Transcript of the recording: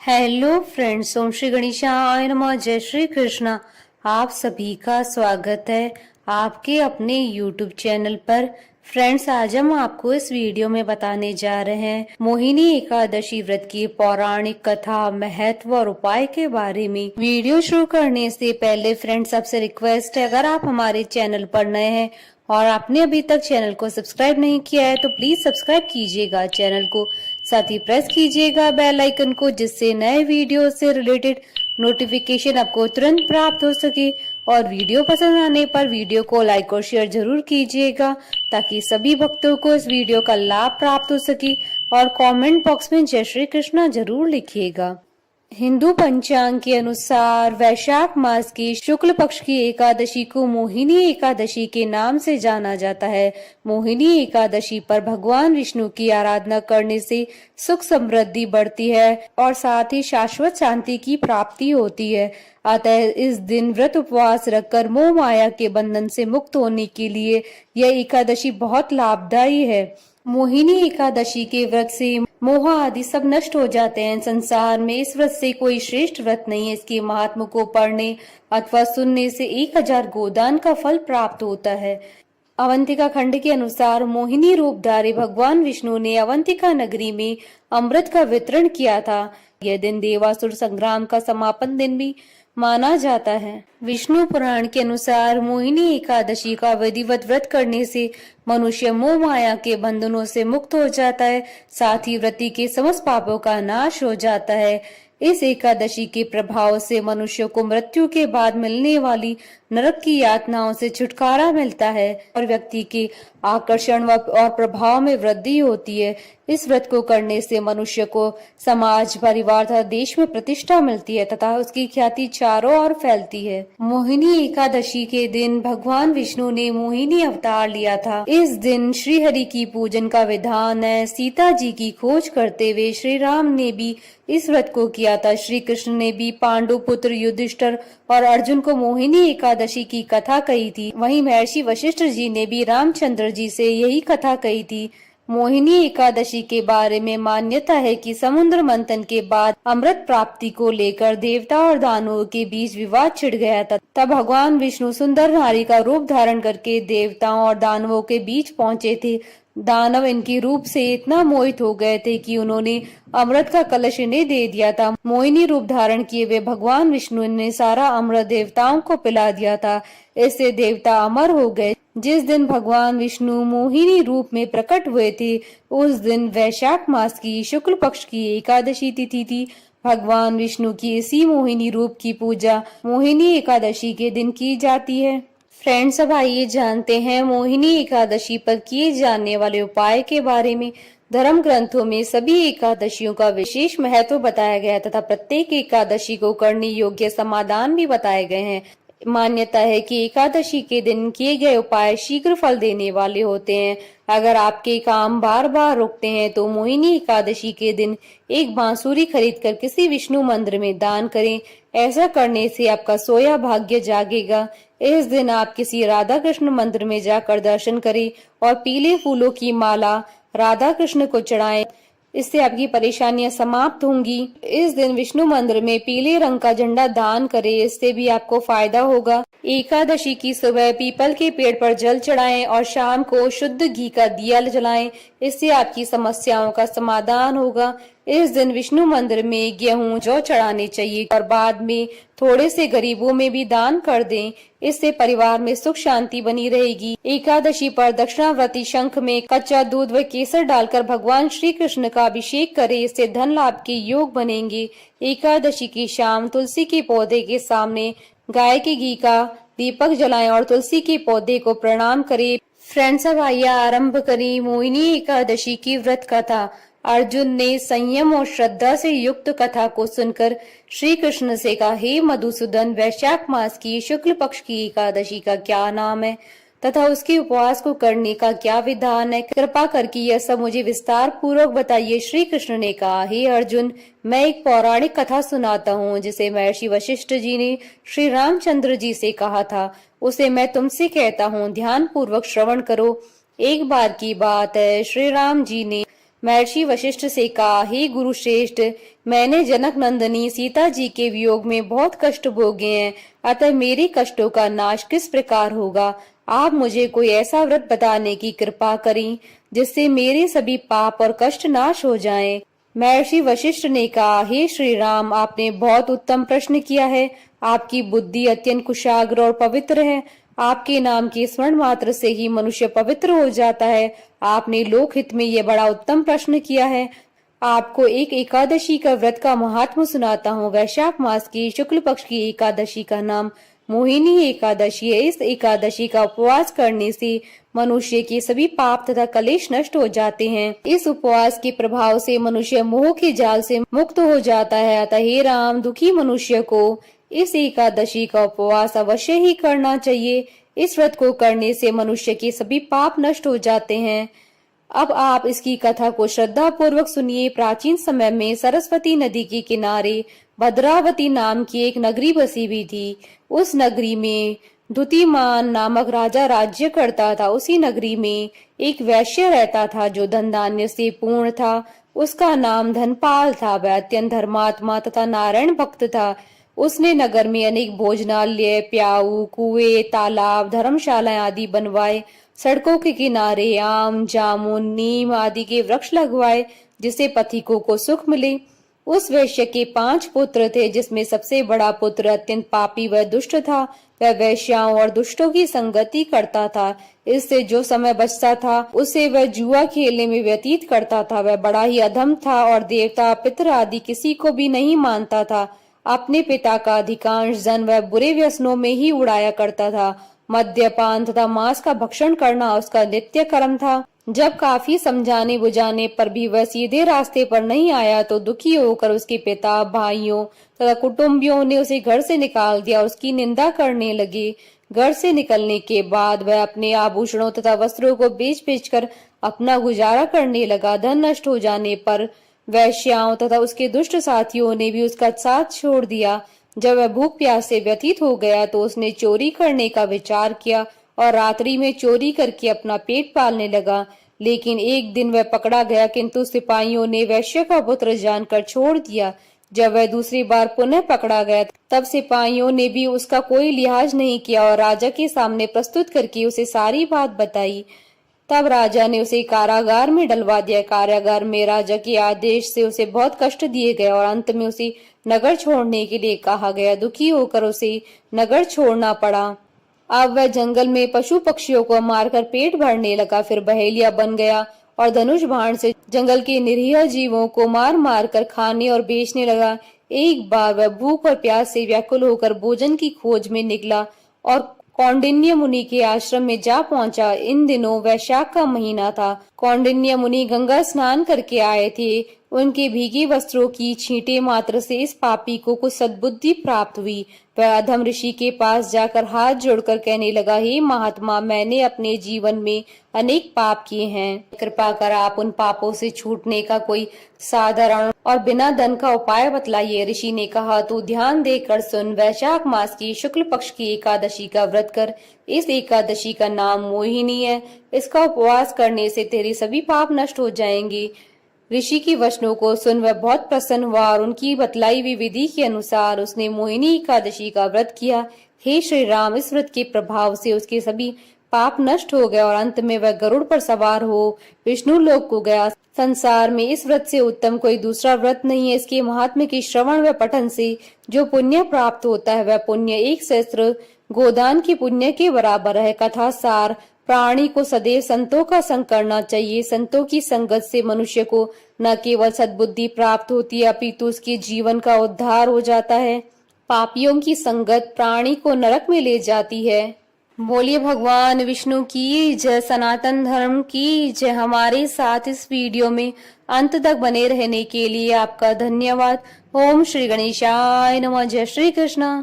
Hello friends, ओम श्री गणेशाय नमः। जय श्री कृष्णा। आप सभी का स्वागत है आपके अपने YouTube चैनल पर। फ्रेंड्स, आज हम आपको इस वीडियो में बताने जा रहे हैं मोहिनी एकादशी व्रत की पौराणिक कथा, महत्व और उपाय के बारे में। वीडियो शुरू करने से पहले फ्रेंड्स, आपसे रिक्वेस्ट है, अगर आप हमारे चैनल पर नए हैं और आपने अभी तक चैनल को सब्सक्राइब नहीं किया है तो प्लीज सब्सक्राइब कीजिएगा चैनल को। साथ ही प्रेस कीजिएगा बेल आइकन को, जिससे नए वीडियो से रिलेटेड नोटिफिकेशन आपको तुरंत प्राप्त हो सके। और वीडियो पसंद आने पर वीडियो को लाइक और शेयर जरूर कीजिएगा, ताकि सभी भक्तों को इस वीडियो का लाभ प्राप्त हो सके। और कमेंट बॉक्स में जय श्री कृष्णा जरूर लिखिएगा। हिंदू पंचांग के अनुसार वैशाख मास की शुक्ल पक्ष की एकादशी को मोहिनी एकादशी के नाम से जाना जाता है। मोहिनी एकादशी पर भगवान विष्णु की आराधना करने से सुख समृद्धि बढ़ती है और साथ ही शाश्वत शांति की प्राप्ति होती है। अतः इस दिन व्रत उपवास रखकर मोह माया के बंधन से मुक्त होने के लिए यह एकादशी बहुत लाभदायी है। मोहिनी एकादशी के व्रत से मोह आदि सब नष्ट हो जाते हैं। संसार में इस व्रत से कोई श्रेष्ठ व्रत नहीं है। इसके महात्म को पढ़ने अथवा सुनने से 1000 गोदान का फल प्राप्त होता है। अवंतिका खंड के अनुसार मोहिनी रूपधारी भगवान विष्णु ने अवंतिका नगरी में अमृत का वितरण किया था। यह दिन देवासुर संग्राम का समापन दिन भी माना जाता है। विष्णु पुराण के अनुसार मोहिनी एकादशी का विधिवत व्रत करने से मनुष्य मोह माया के बंधनों से मुक्त हो जाता है। साथ ही व्रती के समस्त पापों का नाश हो जाता है। इस एकादशी के प्रभाव से मनुष्य को मृत्यु के बाद मिलने वाली नरक की यातनाओं से छुटकारा मिलता है और व्यक्ति के आकर्षण और प्रभाव में वृद्धि होती है। इस व्रत को करने से मनुष्य को समाज, परिवार तथा देश में प्रतिष्ठा मिलती है तथा उसकी ख्याति चारों ओर फैलती है। मोहिनी एकादशी के दिन भगवान विष्णु ने मोहिनी अवतार लिया था। इस दिन श्री हरि की पूजन का विधान है। सीता जी की खोज करते हुए श्री राम ने भी इस व्रत को किया था। श्री कृष्ण ने भी पांडु पुत्र युधिष्ठिर और अर्जुन को मोहिनी एकादशी की कथा कही थी। वहीं महर्षि वशिष्ठ जी ने भी रामचंद्र जी से यही कथा कही थी। मोहिनी एकादशी के बारे में मान्यता है कि समुद्र मंथन के बाद अमृत प्राप्ति को लेकर देवता और दानवों के बीच विवाद छिड़ गया था। तब भगवान विष्णु सुंदर नारी का रूप धारण करके देवताओं और दानवों के बीच पहुंचे थे। दानव इनके रूप से इतना मोहित हो गए थे कि उन्होंने अमृत का कलश इन्हें दे दिया था। मोहिनी रूप धारण किए हुए भगवान विष्णु ने सारा अमृत देवताओं को पिला दिया था। इससे देवता अमर हो गए। जिस दिन भगवान विष्णु मोहिनी रूप में प्रकट हुए थे, उस दिन वैशाख मास की शुक्ल पक्ष की एकादशी तिथि थी। भगवान विष्णु की इसी मोहिनी रूप की पूजा मोहिनी एकादशी के दिन की जाती है। फ्रेंड्स, अब आइए जानते हैं मोहिनी एकादशी पर किए जाने वाले उपाय के बारे में। धर्म ग्रंथों में सभी एकादशियों का विशेष महत्व बताया गया तथा प्रत्येक एकादशी को करने योग्य समाधान भी बताए गए हैं। मान्यता है कि एकादशी के दिन किए गए उपाय शीघ्र फल देने वाले होते हैं। अगर आपके काम बार बार रुकते हैं तो मोहिनी एकादशी के दिन एक बांसुरी खरीदकर किसी विष्णु मंदिर में दान करें। ऐसा करने से आपका सोया भाग्य जागेगा। इस दिन आप किसी राधा कृष्ण मंदिर में जाकर दर्शन करें और पीले फूलों की माला राधा कृष्ण को चढ़ाएं। इससे आपकी परेशानियां समाप्त होंगी। इस दिन विष्णु मंदिर में पीले रंग का झंडा दान करें, इससे भी आपको फायदा होगा। एकादशी की सुबह पीपल के पेड़ पर जल चढ़ाएं और शाम को शुद्ध घी का दिया जलाएं। इससे आपकी समस्याओं का समाधान होगा। इस दिन विष्णु मंदिर में गेहूं, जौ चढ़ाने चाहिए और बाद में थोड़े से गरीबों में भी दान कर दें। इससे परिवार में सुख शांति बनी रहेगी। एकादशी पर दक्षिणावर्ती शंख में कच्चा दूध व केसर डालकर भगवान श्री कृष्ण का अभिषेक करें। इससे धन लाभ के योग बनेंगे। एकादशी की शाम तुलसी के पौधे के सामने गाय के घी का दीपक जलाएं और तुलसी के पौधे को प्रणाम करें। फ्रेंड्स, अब आइए आरंभ करें मोहिनी एकादशी की व्रत कथा। अर्जुन ने संयम और श्रद्धा से युक्त कथा को सुनकर श्री कृष्ण से कहा, हे मधुसूदन, वैशाख मास की शुक्ल पक्ष की एकादशी का क्या नाम है तथा उसके उपवास को करने का क्या विधान है? कृपा करके यह सब मुझे विस्तार पूर्वक बताइए। श्री कृष्ण ने कहा, हे अर्जुन, मैं एक पौराणिक कथा सुनाता हूँ जिसे महर्षि वशिष्ठ जी ने श्री रामचंद्र जी से कहा था। उसे मैं तुमसे कहता हूँ, ध्यान पूर्वक श्रवण करो। एक बार की बात है, श्री राम जी ने महर्षि वशिष्ठ से कहा, हे गुरु श्रेष्ठ, मैंने जनक नंदनी सीता जी के वियोग में बहुत कष्ट भोगे हैं, अतः मेरे कष्टों का नाश किस प्रकार होगा? आप मुझे कोई ऐसा व्रत बताने की कृपा करें जिससे मेरे सभी पाप और कष्ट नाश हो जाएं। महर्षि वशिष्ठ ने कहा, हे श्री राम, आपने बहुत उत्तम प्रश्न किया है। आपकी बुद्धि अत्यंत कुशाग्र और पवित्र है। आपके नाम के स्मरण मात्र से ही मनुष्य पवित्र हो जाता है। आपने लोकहित में यह बड़ा उत्तम प्रश्न किया है। आपको एक एकादशी का व्रत का महात्म सुनाता हूँ। वैशाख मास की शुक्ल पक्ष की एकादशी का नाम मोहिनी एकादशी है। इस एकादशी का उपवास करने से मनुष्य के सभी पाप तथा कलेश नष्ट हो जाते हैं। इस उपवास के प्रभाव से मनुष्य मोह के जाल से मुक्त हो जाता है। अतः हे राम, दुखी मनुष्य को इस एकादशी का उपवास अवश्य ही करना चाहिए। इस व्रत को करने से मनुष्य के सभी पाप नष्ट हो जाते हैं। अब आप इसकी कथा को श्रद्धा पूर्वक सुनिए। प्राचीन समय में सरस्वती नदी के किनारे भद्रावती नाम की एक नगरी बसी हुई थी। उस नगरी में द्युतिमान नामक राजा राज्य करता था। उसी नगरी में एक वैश्य रहता था जो धन धान्य से पूर्ण था। उसका नाम धनपाल था। वह अत्यंत धर्मात्मा तथा नारायण भक्त था। उसने नगर में अनेक भोजनालय, प्याऊ, कुएं, तालाब, धर्मशालाएं आदि बनवाए। सड़कों के किनारे आम, जामुन, नीम आदि के वृक्ष लगवाए जिससे पथिकों को सुख मिले। उस वैश्य के 5 पुत्र थे, जिसमें सबसे बड़ा पुत्र अत्यंत पापी व दुष्ट था। वह वैश्याओं और दुष्टों की संगति करता था। इससे जो समय बचता था उसे वह जुआ खेलने में व्यतीत करता था। वह बड़ा ही अधम था और देवता, पितर आदि किसी को भी नहीं मानता था। अपने पिता का अधिकांश धन वह बुरे व्यसनों में ही उड़ाया करता था। मद्यपान तथा मांस का भक्षण करना उसका नित्य कर्म था। जब काफी समझाने बुझाने पर भी वह सीधे रास्ते पर नहीं आया तो दुखी होकर उसके पिता, भाइयों तथा कुटुंबियों ने उसे घर से निकाल दिया और उसकी निंदा करने लगे। घर से निकलने के बाद वह अपने आभूषणों तथा वस्त्रों को बेच बेच कर अपना गुजारा करने लगा। धन नष्ट हो जाने पर वैश्याओं तथा उसके दुष्ट साथियों ने भी उसका साथ छोड़ दिया। जब वह भूख प्यास से व्यतीत हो गया तो उसने चोरी करने का विचार किया और रात्रि में चोरी करके अपना पेट पालने लगा। लेकिन एक दिन वह पकड़ा गया, किंतु सिपाहियों ने वैश्य का पुत्र जानकर छोड़ दिया। जब वह दूसरी बार पुनः पकड़ा गया तब सिपाहियों ने भी उसका कोई लिहाज नहीं किया और राजा के सामने प्रस्तुत करके उसे सारी बात बताई। तब राजा ने उसे कारागार में डलवा दिया। कारागार में राजा के आदेश से उसे बहुत कष्ट दिए गए और अंत में उसे नगर छोड़ने के लिए कहा गया। दुखी होकर उसे नगर छोड़ना पड़ा। अब वह जंगल में पशु पक्षियों को मारकर पेट भरने लगा। फिर बहेलिया बन गया और धनुष बाण से जंगल के निरीह जीवों को मार मार कर खाने और बेचने लगा। एक बार वह भूख और प्यास से व्याकुल होकर भोजन की खोज में निकला और कौंडिन्य मुनि के आश्रम में जा पहुंचा। इन दिनों वैशाख का महीना था। कौंडिन्य मुनि गंगा स्नान करके आए थे। उनके भीगे वस्त्रों की छींटे मात्र से इस पापी को कुछ सद्बुद्धि प्राप्त हुई। वह अधम ऋषि के पास जाकर हाथ जोड़कर कहने लगा, हे महात्मा, मैंने अपने जीवन में अनेक पाप किए हैं। कृपा कर आप उन पापों से छूटने का कोई साधारण और बिना धन का उपाय बतलाइए। ऋषि ने कहा, तू ध्यान देकर सुन। वैशाख मास की शुक्ल पक्ष की एकादशी का व्रत कर। इस एकादशी का नाम मोहिनी है। इसका उपवास करने से तेरे सभी पाप नष्ट हो जाएंगे। ऋषि की वचनों को सुन वह बहुत प्रसन्न हुआ और उनकी बतलाई हुई विधि के अनुसार उसने मोहिनी एकादशी का व्रत किया। हे श्री राम, इस व्रत के प्रभाव से उसके सभी पाप नष्ट हो गए और अंत में वह गरुड़ पर सवार हो विष्णु लोक को गया। संसार में इस व्रत से उत्तम कोई दूसरा व्रत नहीं है। इसके महात्म्य के श्रवण व पठन से जो पुण्य प्राप्त होता है वह पुण्य 1 सहस्त्र गोदान के पुण्य के बराबर है। कथा सार, प्राणी को सदैव संतों का संग करना चाहिए। संतों की संगत से मनुष्य को न केवल सद्बुद्धि प्राप्त होती है अपितु उसके जीवन का उद्धार हो जाता है। पापियों की संगत प्राणी को नरक में ले जाती है। बोलिए भगवान विष्णु की जय, सनातन धर्म की जय। हमारे साथ इस वीडियो में अंत तक बने रहने के लिए आपका धन्यवाद। ओम श्री गणेशाय नमः। जय श्री कृष्ण।